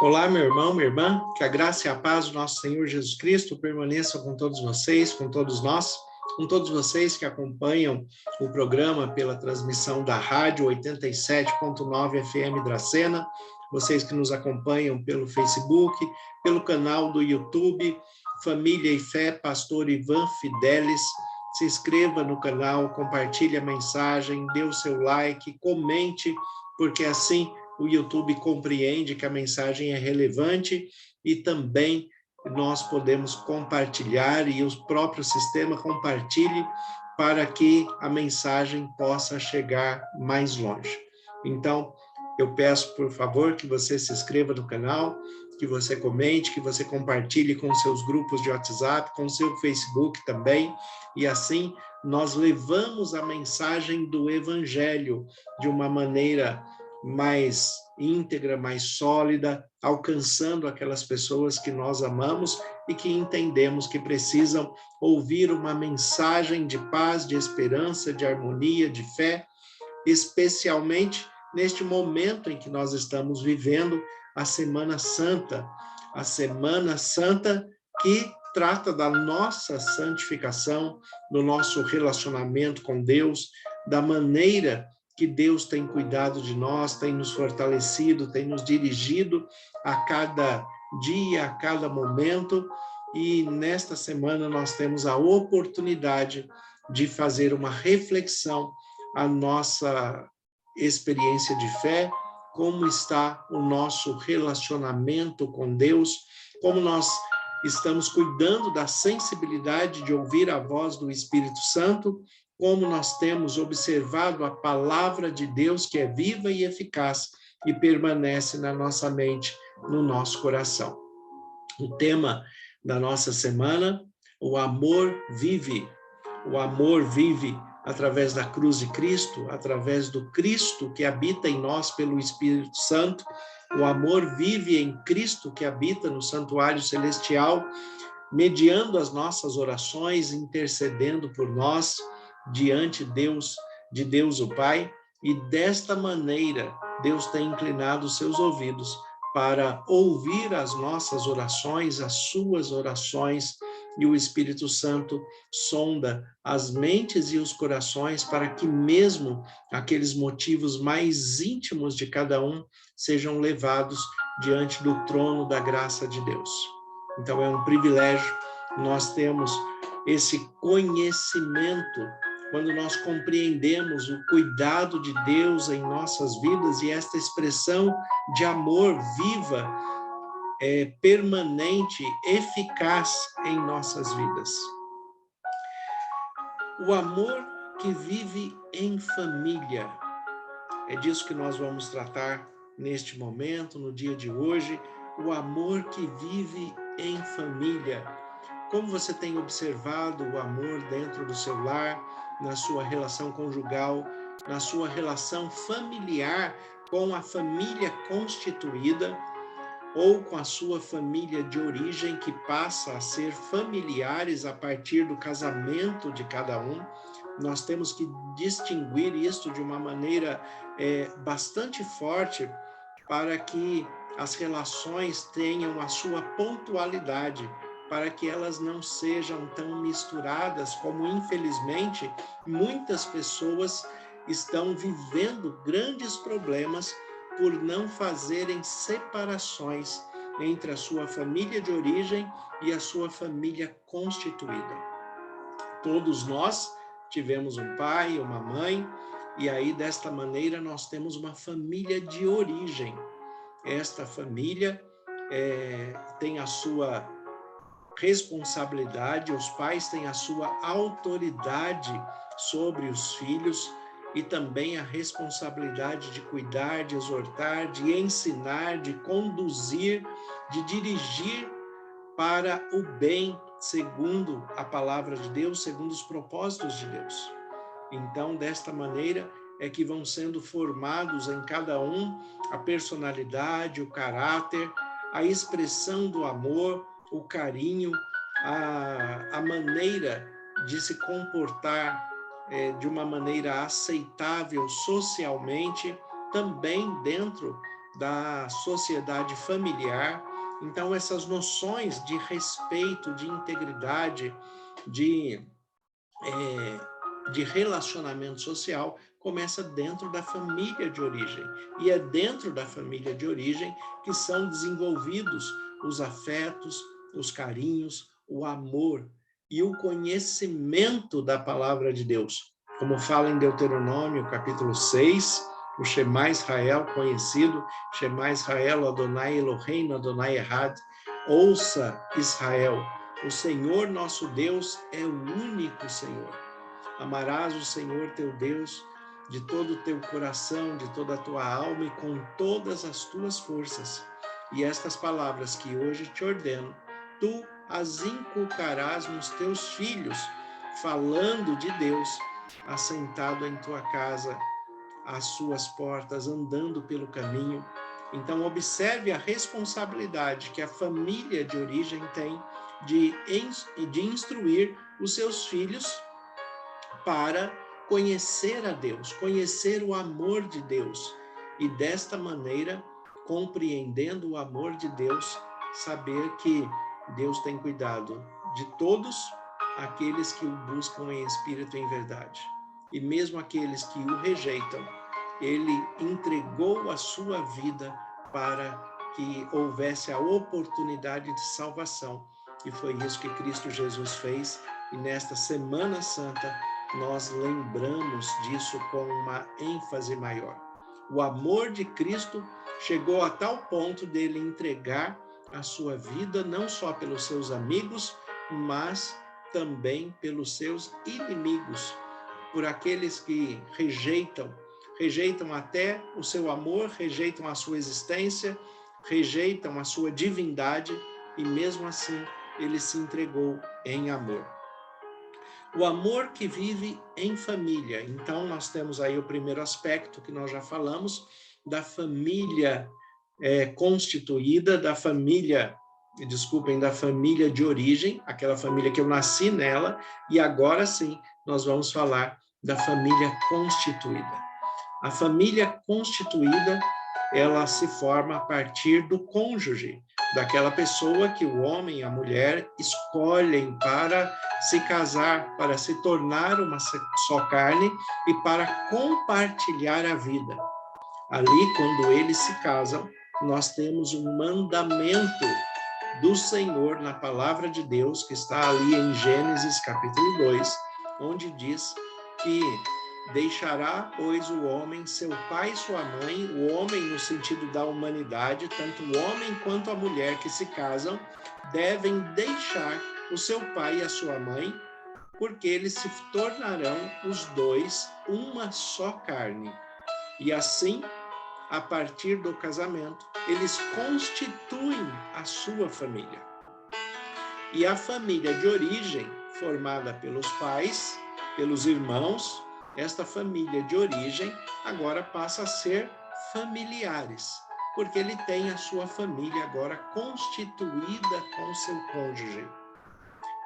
Olá, meu irmão, minha irmã, que a graça e a paz do nosso Senhor Jesus Cristo permaneçam com todos vocês, com todos nós, com todos vocês que acompanham o programa pela transmissão da rádio 87.9 FM Dracena, vocês que nos acompanham pelo Facebook, pelo canal do YouTube, Família e Fé, Pastor Ivan Fidelis. Se inscreva no canal, compartilhe a mensagem, dê o seu like, comente, porque assim o YouTube compreende que a mensagem é relevante e também nós podemos compartilhar e o próprio sistema compartilhe para que a mensagem possa chegar mais longe. Então, eu peço, por favor, que você se inscreva no canal, que você comente, que você compartilhe com seus grupos de WhatsApp, com seu Facebook também, e assim nós levamos a mensagem do Evangelho de uma maneira mais íntegra, mais sólida, alcançando aquelas pessoas que nós amamos e que entendemos que precisam ouvir uma mensagem de paz, de esperança, de harmonia, de fé, especialmente neste momento em que nós estamos vivendo a Semana Santa que trata da nossa santificação, do nosso relacionamento com Deus, da maneira que Deus tem cuidado de nós, tem nos fortalecido, tem nos dirigido a cada dia, a cada momento, e nesta semana nós temos a oportunidade de fazer uma reflexão, a nossa experiência de fé, como está o nosso relacionamento com Deus, como nós estamos cuidando da sensibilidade de ouvir a voz do Espírito Santo, como nós temos observado a palavra de Deus, que é viva e eficaz e permanece na nossa mente, no nosso coração. O tema da nossa semana, o amor vive. O amor vive através da cruz de Cristo, através do Cristo que habita em nós pelo Espírito Santo. O amor vive em Cristo que habita no santuário celestial, mediando as nossas orações, intercedendo por nós, diante de Deus o Pai, e desta maneira Deus tem inclinado os seus ouvidos para ouvir as nossas orações, as suas orações, e o Espírito Santo sonda as mentes e os corações para que mesmo aqueles motivos mais íntimos de cada um sejam levados diante do trono da graça de Deus. Então é um privilégio nós temos esse conhecimento, quando nós compreendemos o cuidado de Deus em nossas vidas e esta expressão de amor viva, permanente, eficaz em nossas vidas. O amor que vive em família. É disso que nós vamos tratar neste momento, no dia de hoje. O amor que vive em família. Como você tem observado o amor dentro do seu lar, na sua relação conjugal, na sua relação familiar com a família constituída ou com a sua família de origem, que passa a ser familiares a partir do casamento de cada um. Nós temos que distinguir isso de uma maneira bastante forte para que as relações tenham a sua pontualidade, para que elas não sejam tão misturadas como, infelizmente, muitas pessoas estão vivendo grandes problemas por não fazerem separações entre a sua família de origem e a sua família constituída. Todos nós tivemos um pai, uma mãe, e aí desta maneira nós temos uma família de origem. Esta família tem a sua responsabilidade, os pais têm a sua autoridade sobre os filhos e também a responsabilidade de cuidar, de exortar, de ensinar, de conduzir, de dirigir para o bem, segundo a palavra de Deus, segundo os propósitos de Deus. Então, desta maneira é que vão sendo formados em cada um a personalidade, o caráter, a expressão do amor, o carinho, a maneira de se comportar de uma maneira aceitável socialmente, também dentro da sociedade familiar. Então, essas noções de respeito, de integridade, de relacionamento social, começa dentro da família de origem. E é dentro da família de origem que são desenvolvidos os afetos, os carinhos, o amor e o conhecimento da palavra de Deus. Como fala em Deuteronômio, capítulo 6, o Shema Israel, conhecido, Shema Israel, Adonai Eloheinu, Adonai Echad. Ouça, Israel, o Senhor nosso Deus é o único Senhor. Amarás o Senhor teu Deus de todo o teu coração, de toda a tua alma e com todas as tuas forças. E estas palavras que hoje te ordeno, tu as inculcarás nos teus filhos, falando de Deus, assentado em tua casa, às suas portas, andando pelo caminho. Então, observe a responsabilidade que a família de origem tem de instruir os seus filhos para conhecer a Deus, conhecer o amor de Deus. E desta maneira, compreendendo o amor de Deus, saber que Deus tem cuidado de todos aqueles que o buscam em espírito e em verdade. E mesmo aqueles que o rejeitam, ele entregou a sua vida para que houvesse a oportunidade de salvação. E foi isso que Cristo Jesus fez. E nesta Semana Santa, nós lembramos disso com uma ênfase maior. O amor de Cristo chegou a tal ponto dele entregar a sua vida não só pelos seus amigos, mas também pelos seus inimigos, por aqueles que rejeitam até o seu amor, rejeitam a sua existência, rejeitam a sua divindade, e mesmo assim ele se entregou em amor. O amor que vive em família. Então, nós temos aí o primeiro aspecto que nós já falamos, da família constituída, da família de origem, aquela família que eu nasci nela, e agora sim, nós vamos falar da família constituída. A família constituída, ela se forma a partir do cônjuge, daquela pessoa que o homem e a mulher escolhem para se casar, para se tornar uma só carne e para compartilhar a vida. Ali, quando eles se casam, nós temos um mandamento do Senhor na palavra de Deus, que está ali em Gênesis capítulo 2, onde diz que deixará, pois, o homem seu pai e sua mãe, o homem no sentido da humanidade, tanto o homem quanto a mulher que se casam, devem deixar o seu pai e a sua mãe, porque eles se tornarão os dois uma só carne. E assim, a partir do casamento, eles constituem a sua família. E a família de origem, formada pelos pais, pelos irmãos, esta família de origem agora passa a ser familiares, porque ele tem a sua família agora constituída com seu cônjuge.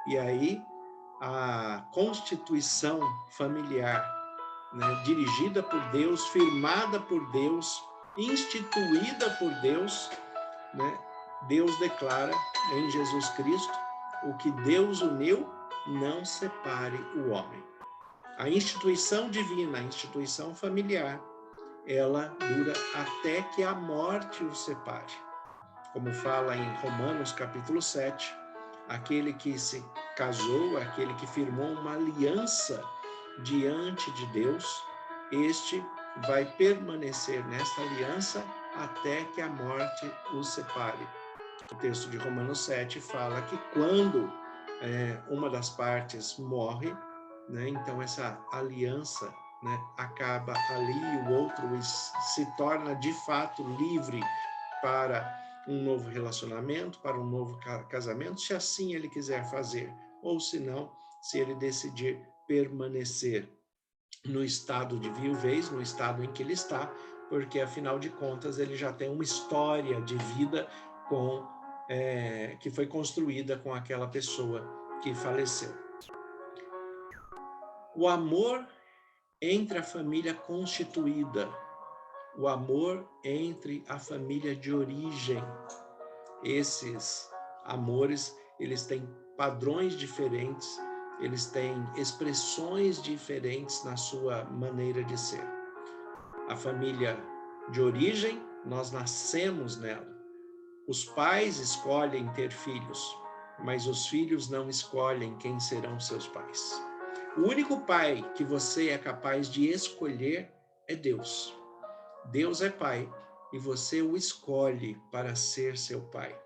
E aí, a constituição familiar, né, dirigida por Deus, firmada por Deus, instituída por Deus, né, Deus declara em Jesus Cristo: o que Deus uniu, não separe o homem. A instituição divina, a instituição familiar, ela dura até que a morte o separe. Como fala em Romanos capítulo 7, aquele que se casou, aquele que firmou uma aliança diante de Deus, este vai permanecer nesta aliança até que a morte o separe. O texto de Romanos 7 fala que quando uma das partes morre, né, então essa aliança, né, acaba ali e o outro se torna de fato livre para um novo relacionamento, para um novo casamento, se assim ele quiser fazer, ou se não, se ele decidir permanecer no estado de viuvez, no estado em que ele está, porque afinal de contas ele já tem uma história de vida que foi construída com aquela pessoa que faleceu. O amor entre a família constituída. o amor entre a família de origem. Esses amores, eles têm padrões diferentes, eles têm expressões diferentes na sua maneira de ser. A família de origem, nós nascemos nela. Os pais escolhem ter filhos, mas os filhos não escolhem quem serão seus pais. O único pai que você é capaz de escolher é Deus. Deus é pai e você o escolhe para ser seu pai.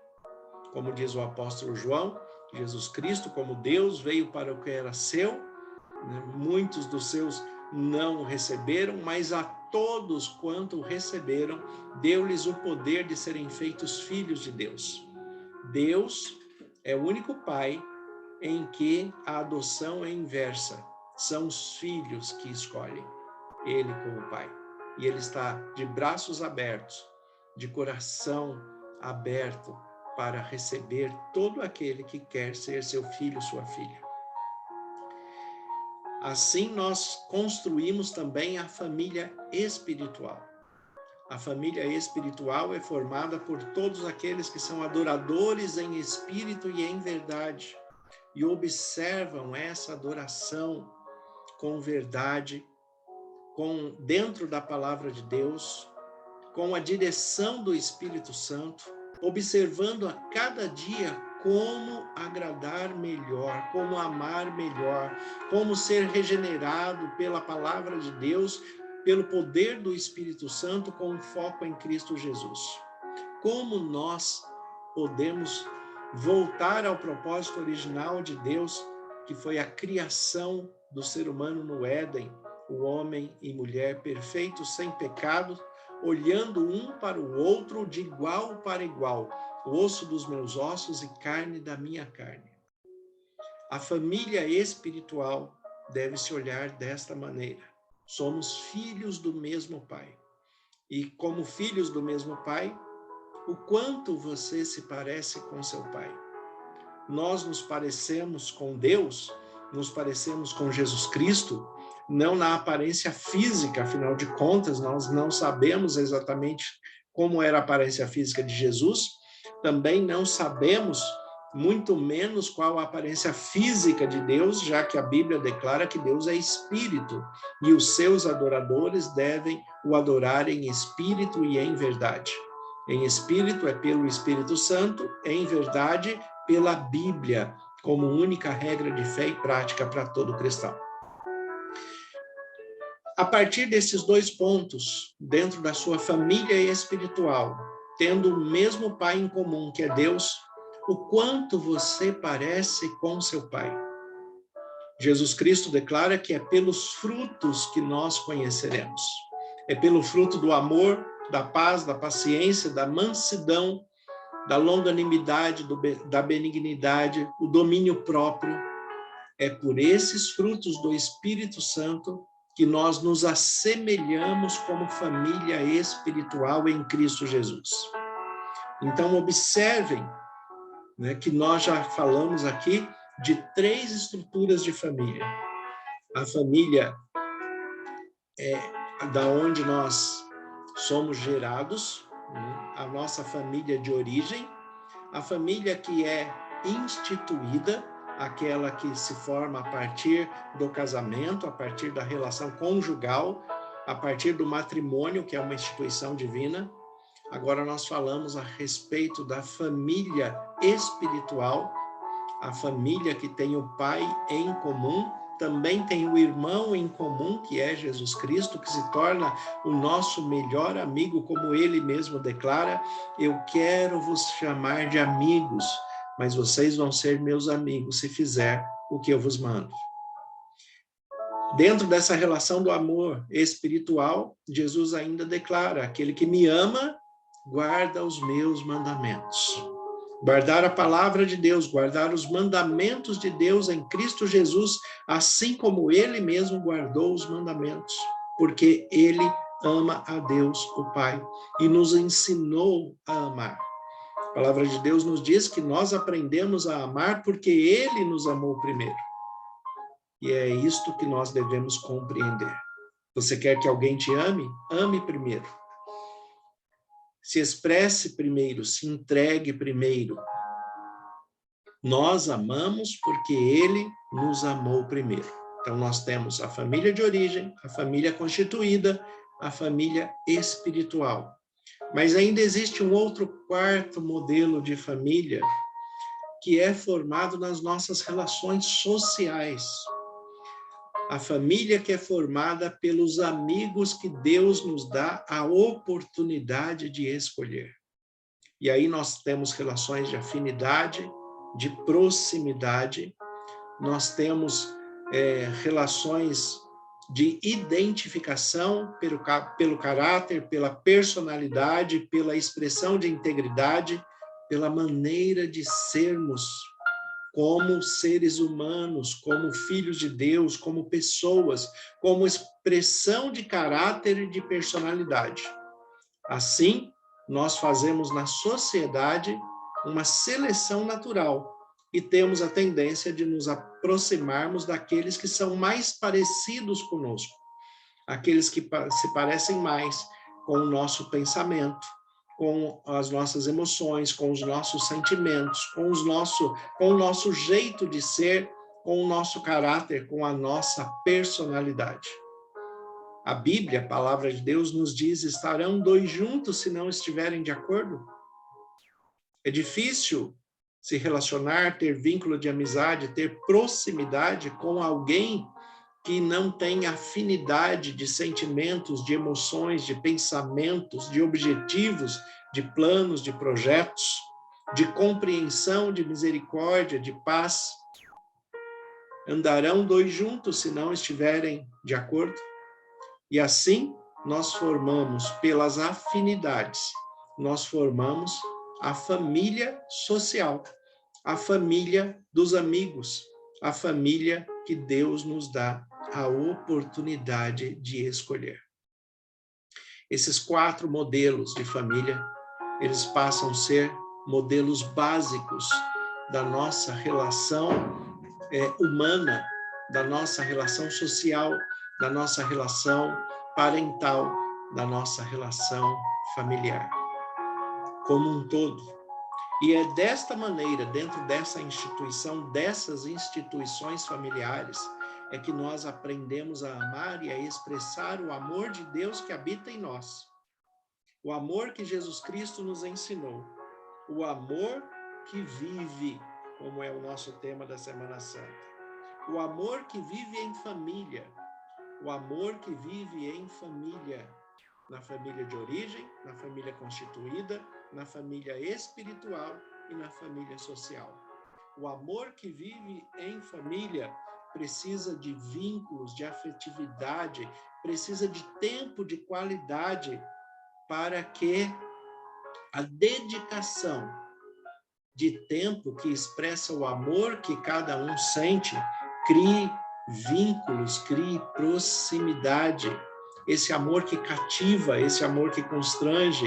Como diz o apóstolo João, Jesus Cristo, como Deus, veio para o que era seu, né? Muitos dos seus não o receberam, mas a todos quanto o receberam, deu-lhes o poder de serem feitos filhos de Deus. Deus é o único pai em que a adoção é inversa. São os filhos que escolhem ele como pai. E ele está de braços abertos, de coração aberto, para receber todo aquele que quer ser seu filho, sua filha. Assim, nós construímos também a família espiritual. A família espiritual é formada por todos aqueles que são adoradores em espírito e em verdade, e observam essa adoração com verdade, dentro da palavra de Deus, com a direção do Espírito Santo, observando a cada dia como agradar melhor, como amar melhor, como ser regenerado pela palavra de Deus, pelo poder do Espírito Santo, com foco em Cristo Jesus. Como nós podemos voltar ao propósito original de Deus, que foi a criação do ser humano no Éden, o homem e mulher perfeitos, sem pecado, olhando um para o outro de igual para igual, osso dos meus ossos e carne da minha carne. A família espiritual deve se olhar desta maneira. Somos filhos do mesmo Pai. E como filhos do mesmo Pai, o quanto você se parece com seu Pai? Nós nos parecemos com Deus, nos parecemos com Jesus Cristo, não na aparência física, afinal de contas, nós não sabemos exatamente como era a aparência física de Jesus, também não sabemos, muito menos, qual a aparência física de Deus, já que a Bíblia declara que Deus é espírito, e os seus adoradores devem o adorar em espírito e em verdade. Em espírito é pelo Espírito Santo, em verdade pela Bíblia, como única regra de fé e prática para todo cristão. A partir desses dois pontos, dentro da sua família espiritual, tendo o mesmo Pai em comum, que é Deus, o quanto você parece com seu Pai. Jesus Cristo declara que é pelos frutos que nós conheceremos. É pelo fruto do amor, da paz, da paciência, da mansidão, da longanimidade, da benignidade, o domínio próprio. É por esses frutos do Espírito Santo que nós nos assemelhamos como família espiritual em Cristo Jesus. Então, observem, né, que nós já falamos aqui de 3 estruturas de família. A família é da onde nós somos gerados, né, a nossa família de origem, a família que é instituída, aquela que se forma a partir do casamento, a partir da relação conjugal, a partir do matrimônio, que é uma instituição divina. Agora nós falamos a respeito da família espiritual, a família que tem o Pai em comum, também tem o irmão em comum, que é Jesus Cristo, que se torna o nosso melhor amigo, como ele mesmo declara: eu quero vos chamar de amigos, mas vocês vão ser meus amigos se fizer o que eu vos mando. Dentro dessa relação do amor espiritual, Jesus ainda declara: aquele que me ama, guarda os meus mandamentos. Guardar a palavra de Deus, guardar os mandamentos de Deus em Cristo Jesus, assim como ele mesmo guardou os mandamentos, porque ele ama a Deus, o Pai, e nos ensinou a amar. A palavra de Deus nos diz que nós aprendemos a amar porque ele nos amou primeiro. E é isto que nós devemos compreender. Você quer que alguém te ame? Ame primeiro. se expresse primeiro, se entregue primeiro. Nós amamos porque ele nos amou primeiro. Então, nós temos a família de origem, a família constituída, a família espiritual. Mas ainda existe um outro quarto modelo de família que é formado nas nossas relações sociais. A família que é formada pelos amigos que Deus nos dá a oportunidade de escolher. E aí nós temos relações de afinidade, de proximidade, nós temos relações de identificação pelo caráter, pela personalidade, pela expressão de integridade, pela maneira de sermos como seres humanos, como filhos de Deus, como pessoas, como expressão de caráter e de personalidade. Assim, nós fazemos na sociedade uma seleção natural e temos a tendência de nos aproximarmos daqueles que são mais parecidos conosco, aqueles que se parecem mais com o nosso pensamento, com as nossas emoções, com os nossos sentimentos, com o nosso jeito de ser, com o nosso caráter, com a nossa personalidade. A Bíblia, a palavra de Deus, nos diz: estarão dois juntos se não estiverem de acordo? É difícil se relacionar, ter vínculo de amizade, ter proximidade com alguém que não tem afinidade de sentimentos, de emoções, de pensamentos, de objetivos, de planos, de projetos, de compreensão, de misericórdia, de paz. Andarão dois juntos se não estiverem de acordo? E assim nós formamos, pelas afinidades, nós formamos a família social, a família dos amigos, a família que Deus nos dá a oportunidade de escolher. Esses 4 modelos de família, eles passam a ser modelos básicos da nossa relação humana, da nossa relação social, da nossa relação parental, da nossa relação familiar, como um todo. E é desta maneira, dentro dessa instituição, dessas instituições familiares, é que nós aprendemos a amar e a expressar o amor de Deus que habita em nós. O amor que Jesus Cristo nos ensinou. O amor que vive, como é o nosso tema da Semana Santa. O amor que vive em família. O amor que vive em família. Na família de origem, na família constituída, na família espiritual e na família social. O amor que vive em família precisa de vínculos, de afetividade, precisa de tempo de qualidade para que a dedicação de tempo que expressa o amor que cada um sente crie vínculos, crie proximidade. Esse amor que cativa, esse amor que constrange,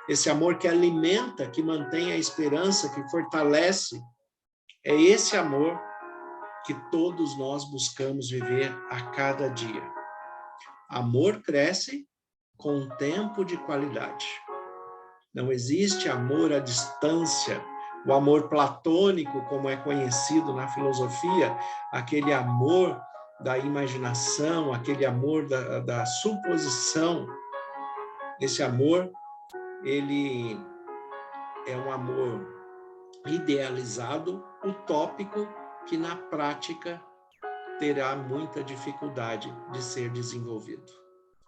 esse amor que alimenta, que mantém a esperança, que fortalece. É esse amor que todos nós buscamos viver a cada dia. Amor cresce com tempo de qualidade. Não existe amor à distância, o amor platônico, como é conhecido na filosofia, aquele amor da imaginação, aquele amor da suposição. Esse amor, ele é um amor idealizado, utópico, que na prática terá muita dificuldade de ser desenvolvido.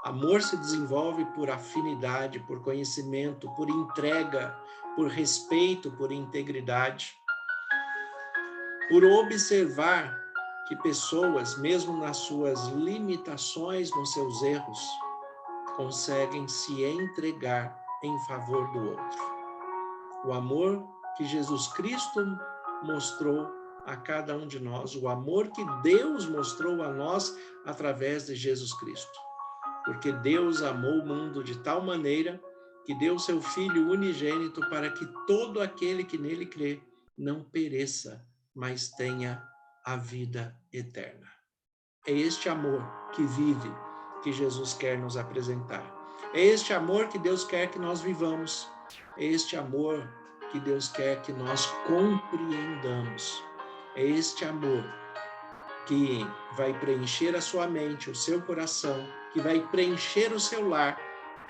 Amor se desenvolve por afinidade, por conhecimento, por entrega, por respeito, por integridade, por observar que pessoas, mesmo nas suas limitações, nos seus erros, conseguem se entregar em favor do outro. O amor que Jesus Cristo mostrou a cada um de nós, o amor que Deus mostrou a nós através de Jesus Cristo. Porque Deus amou o mundo de tal maneira que deu seu Filho unigênito para que todo aquele que nele crê não pereça, mas tenha a vida eterna. É este amor que vive, que Jesus quer nos apresentar. É este amor que Deus quer que nós vivamos. É este amor que Deus quer que nós compreendamos. É este amor que vai preencher a sua mente, o seu coração, que vai preencher o seu lar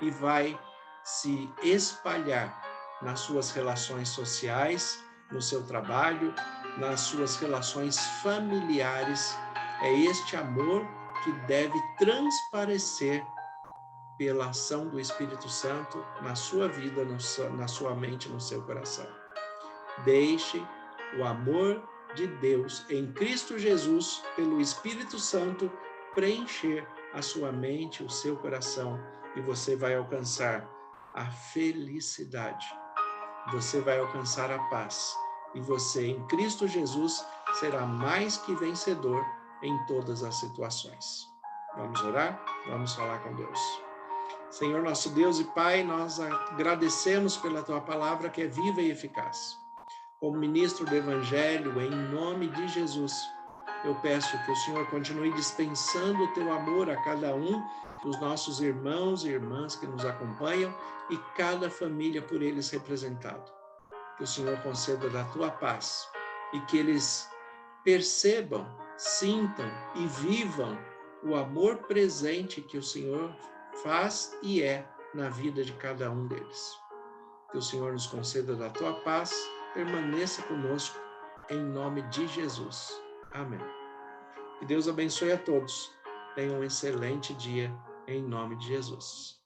e vai se espalhar nas suas relações sociais, no seu trabalho, nas suas relações familiares. É este amor que deve transparecer pela ação do Espírito Santo na sua vida, na sua mente, no seu coração. Deixe o amor de Deus em Cristo Jesus, pelo Espírito Santo, preencher a sua mente, o seu coração, e você vai alcançar a felicidade. Você vai alcançar a paz. E você, em Cristo Jesus, será mais que vencedor em todas as situações. Vamos orar? Vamos falar com Deus. Senhor, nosso Deus e Pai, nós agradecemos pela Tua palavra que é viva e eficaz. Como ministro do Evangelho, em nome de Jesus, eu peço que o Senhor continue dispensando o Teu amor a cada um dos nossos irmãos e irmãs que nos acompanham e cada família por eles representado. Que o Senhor conceda da Tua paz e que eles percebam, sintam e vivam o amor presente que o Senhor faz e é na vida de cada um deles. Que o Senhor nos conceda da Tua paz, permaneça conosco, em nome de Jesus. Amém. Que Deus abençoe a todos. Tenham um excelente dia, em nome de Jesus.